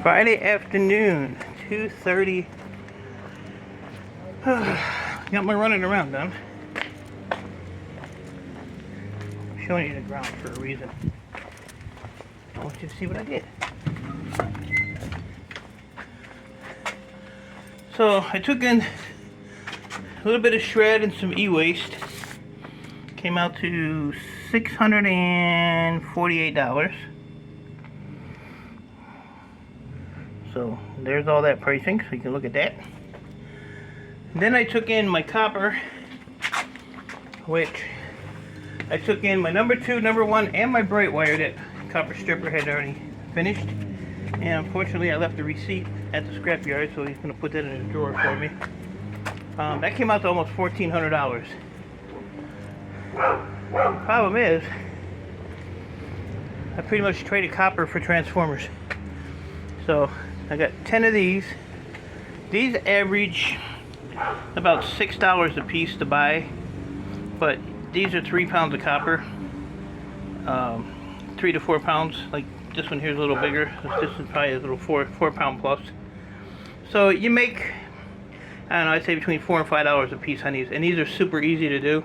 Friday afternoon, 2:30. Got my running around done. I'm showing you the ground for a reason. I want you to see what I did. So I took in a little bit of shred and some e-waste. Came out to $648. So there's all that pricing, so you can look at that. And then I took in my copper, which I took in my number 2, number 1, and my bright wire that copper stripper had already finished. And unfortunately I left the receipt at the scrapyard, so he's going to put that in a drawer for me. That came out to almost $1,400. Problem is, I pretty much traded copper for transformers. So I got 10 of these. These average about $6 a piece to buy, but these are 3 pounds of copper, 3 to 4 pounds. Like this one here is a little bigger. This is probably a little 4 pound plus. So you make, I don't know, I'd say between $4 and $5 a piece on these, and these are super easy to do.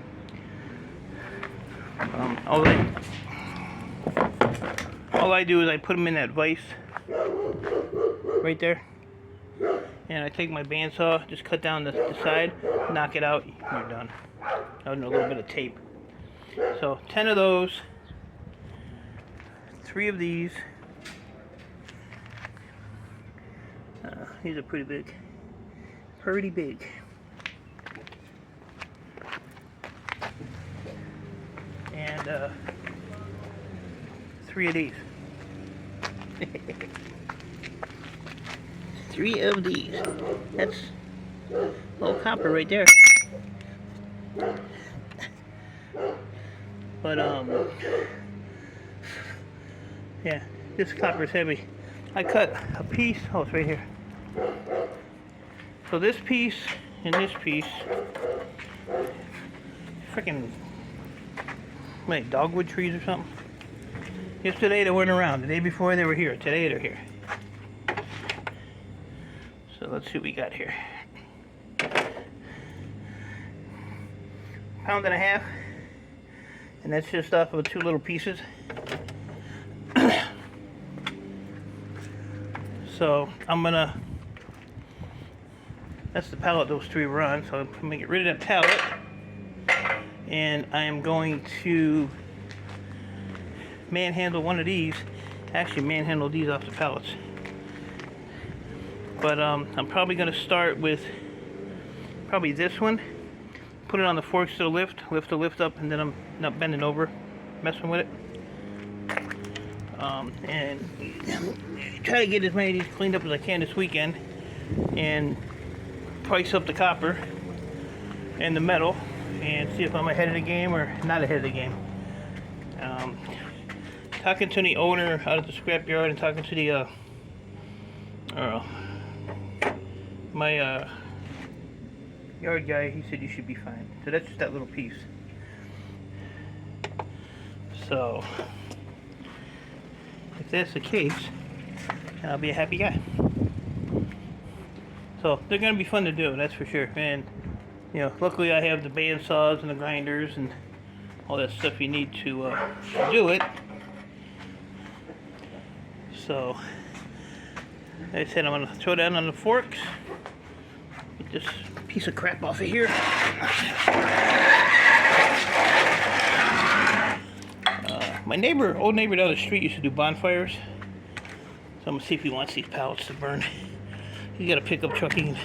All I do is I put them in that vise right there, and I take my bandsaw, just cut down the side, knock it out, you're done. And a little bit of tape. So 10 of those, 3 of these. These are pretty big. Pretty big. And 3 of these. 3 of these. That's all copper right there. But yeah, this copper is heavy. I cut a piece. Oh, it's right here. So this piece and this piece, freaking like dogwood trees or something. Yesterday they weren't around. The day before they were here. Today they're here. So let's see what we got here. 1.5 pounds, and that's just off of 2 little pieces. So I'm gonna, that's the pallet those 3 were on, so I'm gonna get rid of that pallet, and I am going to manhandle one of these. Actually manhandle these off the pallets. But I'm probably going to start with probably this one. Put it on the forks to the lift the lift up, and then I'm not bending over, messing with it. And try to get as many of these cleaned up as I can this weekend, and price up the copper and the metal, and see if I'm ahead of the game or not ahead of the game. Talking to the owner out of the scrapyard and talking to the my yard guy, he said you should be fine. So that's just that little piece. So if that's the case, I'll be a happy guy. So they're gonna be fun to do, that's for sure. And you know, luckily I have the band saws and the grinders and all that stuff you need to do it. So like I said, I'm gonna throw down on the forks. Get this piece of crap off of here. My old neighbor down the street used to do bonfires. So I'm gonna see if he wants these pallets to burn. He's got a pickup truck. He can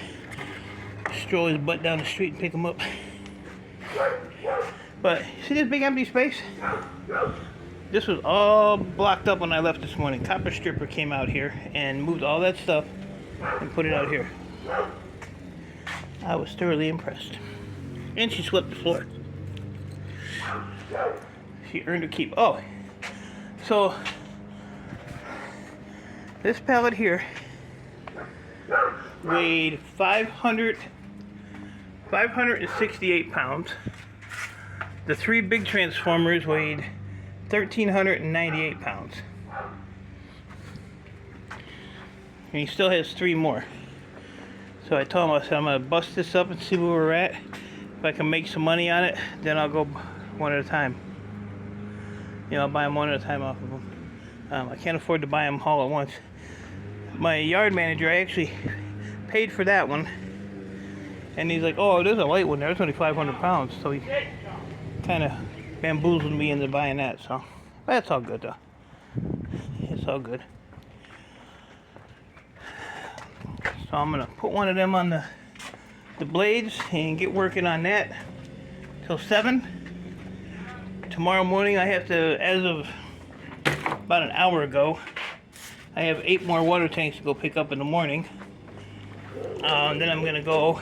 stroll his butt down the street and pick them up. But see this big empty space? This was all blocked up when I left this morning. Copper stripper came out here and moved all that stuff and put it out here. I was thoroughly impressed. And she swept the floor. She earned her keep. Oh, so this pallet here weighed 568 pounds. The 3 big transformers weighed 1,398 pounds. and he still has 3 more. So I told him, I said, I'm gonna bust this up and see where we're at. If I can make some money on it, then I'll go one at a time. You know, I'll buy them one at a time off of them. I can't afford to buy them all at once. My yard manager, I actually paid for that one, and he's like, oh, there's a light one there, it's only 500 pounds. So he kind of bamboozled me into buying that. So, but that's all good though. It's all good. So I'm gonna put one of them on the blades and get working on that till 7. Tomorrow morning I have to, as of about an hour ago, I have 8 more water tanks to go pick up in the morning. Then I'm gonna go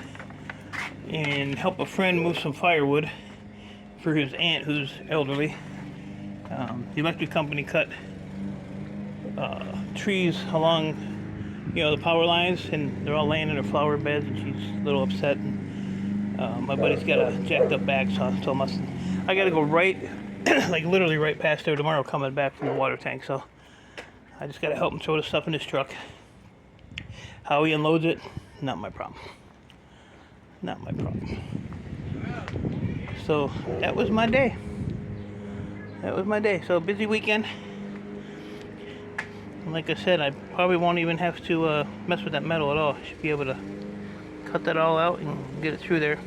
and help a friend move some firewood for his aunt who's elderly. The electric company cut trees along, you know, the power lines, and they're all laying in her flower beds, and she's a little upset. And, my buddy's got a jacked up bag, so I told him I gotta go right, like literally right past there tomorrow coming back from the water tank. So I just gotta help him throw the stuff in his truck. How he unloads it, not my problem. Not my problem. So that was my day. That was my day. So busy weekend. And like I said, I probably won't even have to mess with that metal at all. I should be able to cut that all out and get it through there.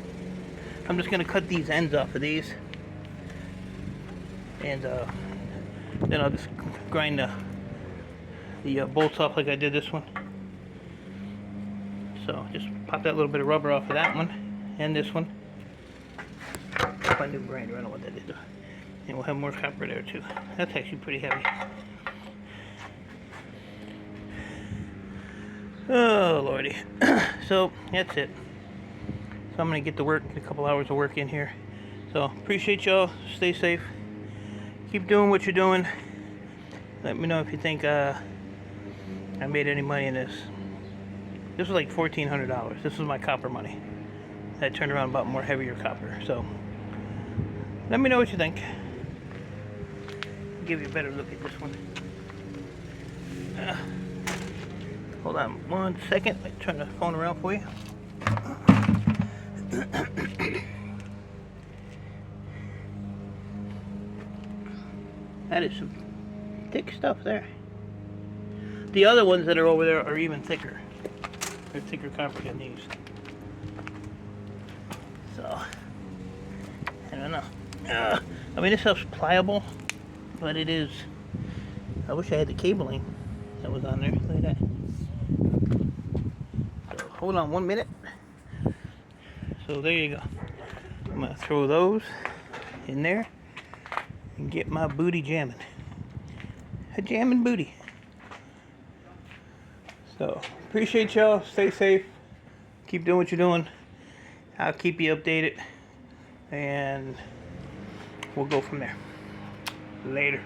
I'm just gonna cut these ends off of these, and then I'll just grind the bolts off like I did this one. So just pop that little bit of rubber off of that one and this one. My new grinder, I don't know what that is. And we'll have more copper there too. That's actually pretty heavy. Oh lordy. So that's it. So I'm gonna get to work, get a couple hours of work in here. So appreciate y'all. Stay safe. Keep doing what you're doing. Let me know if you think I made any money in this. This was like $1,400. This was my copper money. I turned around and bought more heavier copper. So let me know what you think. I'll give you a better look at this one. Hold on 1 second. Let me turn the phone around for you. That is some thick stuff there. The other ones that are over there are even thicker. They're thicker copper than these. So, I don't know. I mean, this stuff's pliable, but it is. I wish I had the cabling that was on there. Look at that. So, hold on 1 minute. So there you go. I'm gonna throw those in there and get my booty jamming. A jamming booty. So appreciate y'all. Stay safe. Keep doing what you're doing. I'll keep you updated, and we'll go from there. Later.